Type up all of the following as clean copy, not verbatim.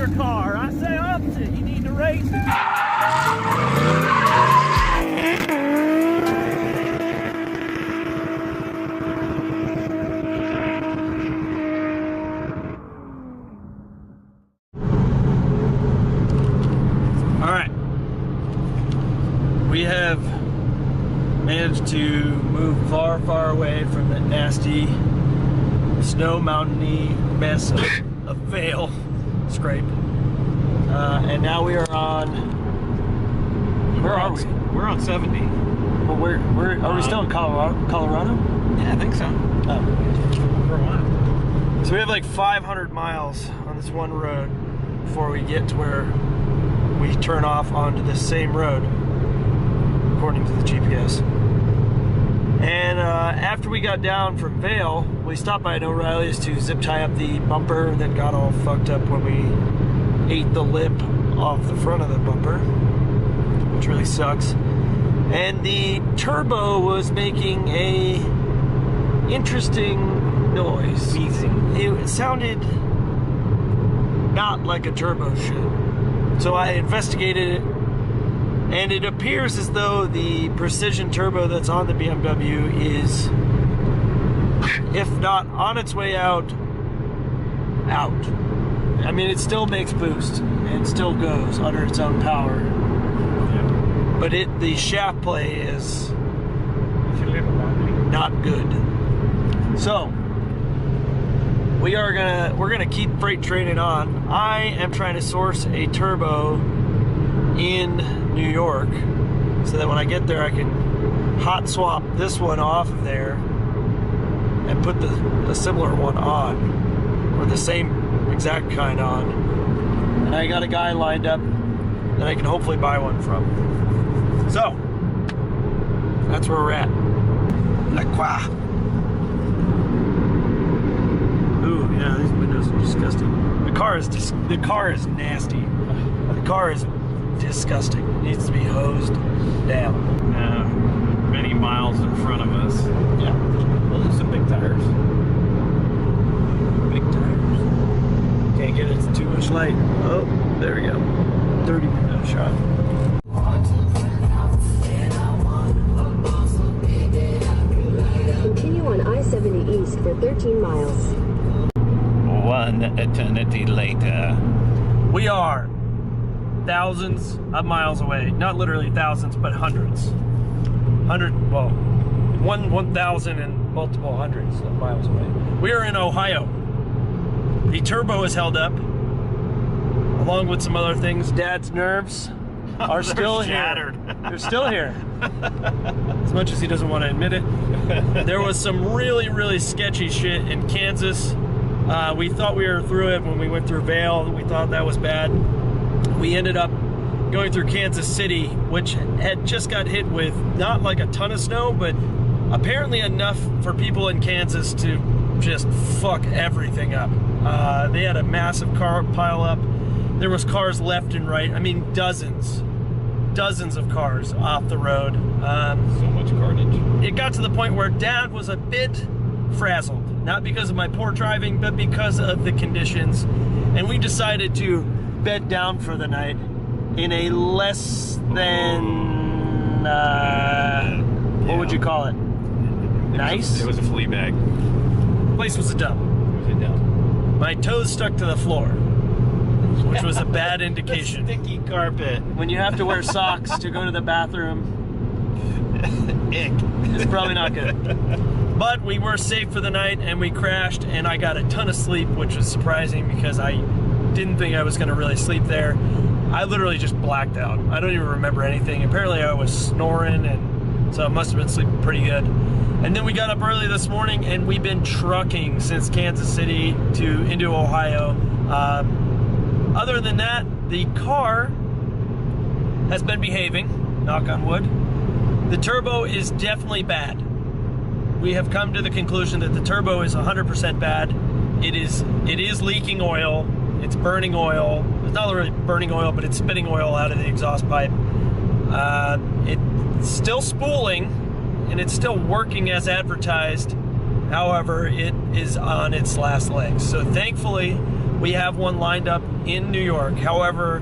your car. I say opposite. You need to race it. We have managed to move far, far away from the nasty snow mountainy mess of Vail scrape. And now we are on, where are we? We're on 70. Well, are we still in Colorado? Yeah, I think so. Oh. For a while. So we have like 500 miles on this one road before we get to where we turn off onto the same road, according to the GPS. And after we got down from Vail, we stopped by an O'Reilly's to zip tie up the bumper that got all fucked up when we ate the lip off the front of the bumper, which really sucks. And the turbo was making a interesting noise. Wheezing. It sounded not like a turbo should. So I investigated it, and it appears as though the precision turbo that's on the BMW is, if not on its way out. I mean, it still makes boost and still goes under its own power. Yeah. But the shaft play is not good. So we're gonna keep freight training on. I am trying to source a turbo in New York so that when I get there I can hot swap this one off of there and put the similar one on, or the same exact kind on. And I got a guy lined up that I can hopefully buy one from. So that's where we're at. La Croix. Ooh, yeah, these windows are disgusting. The car is nasty. The car is disgusting. It needs to be hosed down. Many miles in front of us. Yeah. Well, there's some big tires. Big tires. Can't get it to too much light. Oh, there we go. 30 window shot. Continue on I-70 East for 13 miles. One eternity later. We are thousands of miles away. Not literally thousands, but hundreds. 1,000 and multiple hundreds of miles away. We are in Ohio. The turbo is held up, along with some other things. Dad's nerves are still shattered. here. They're still here. As much as he doesn't want to admit it. There was some really, really sketchy shit in Kansas. We thought we were through it when we went through Vail. We thought that was bad. We ended up going through Kansas City, which had just got hit with not like a ton of snow, but apparently enough for people in Kansas to just fuck everything up. They had a massive car pile up. There was cars left and right. I mean, dozens of cars off the road. So much carnage. It got to the point where Dad was a bit frazzled, not because of my poor driving, but because of the conditions. And we decided to bed down for the night in a less than, what would you call it? Nice? It was a flea bag. Place was a dump. It was a dump. My toes stuck to the floor, which was a bad indication. Sticky carpet. When you have to wear socks to go to the bathroom, Ick. it's probably not good. But we were safe for the night, and we crashed, and I got a ton of sleep, which was surprising because I didn't think I was going to really sleep there. I literally just blacked out. I don't even remember anything. Apparently I was snoring, and so I must have been sleeping pretty good. And then we got up early this morning, and we've been trucking since Kansas City into Ohio. Other than that, the car has been behaving, knock on wood. The turbo is definitely bad. We have come to the conclusion that the turbo is 100% bad. It is leaking oil. It's burning oil. It's not really burning oil, but it's spitting oil out of the exhaust pipe. It's still spooling, and it's still working as advertised. However, it is on its last legs. So thankfully, we have one lined up in New York. However,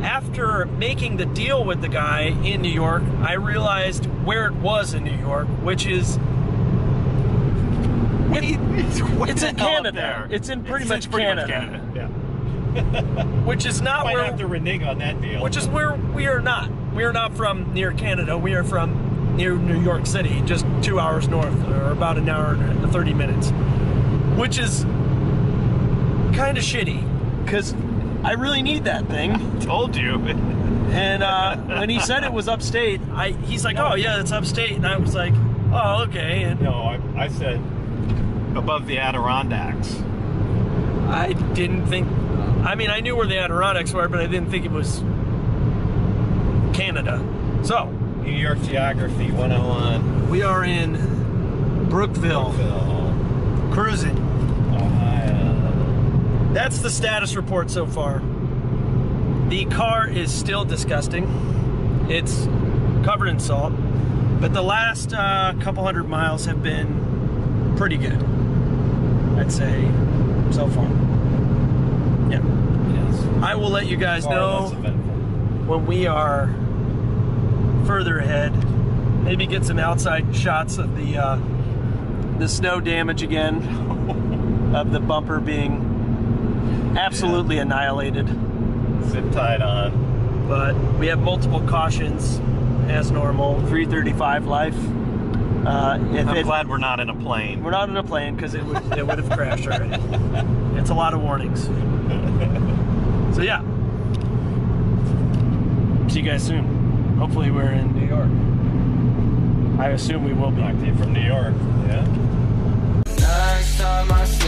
after making the deal with the guy in New York, I realized where it was in New York, which is it's in Canada. It's in pretty much Canada. Yeah. Which is not Might where have to renege on that deal. which is where we are not. We are not from near Canada. We are from near New York City, just 2 hours north, or about an hour and 30 minutes, which is kind of shitty because I really need that thing. Told you. And when he said it was upstate, he's like, "Oh yeah, it's upstate," and I was like, "Oh okay." And No, I said above the Adirondacks. I didn't think. I mean, I knew where the Adirondacks were, but I didn't think it was Canada. So, New York Geography 101. we are in Brookville, cruising. Ohio. That's the status report so far. The car is still disgusting. It's covered in salt, but the last couple hundred miles have been pretty good, I'd say, so far. Yeah. Yes. I will let you guys Far know less eventful. when we are further ahead. Maybe get some outside shots of the snow damage again, of the bumper being absolutely annihilated. Zip tied on. But we have multiple cautions as normal. 335 life. I'm glad we're not in a plane. We're not in a plane because it would have crashed already. It's a lot of warnings. So yeah. See you guys soon. Hopefully we're in New York. I assume we will be. Talk to you from New York. Yeah. Next time I see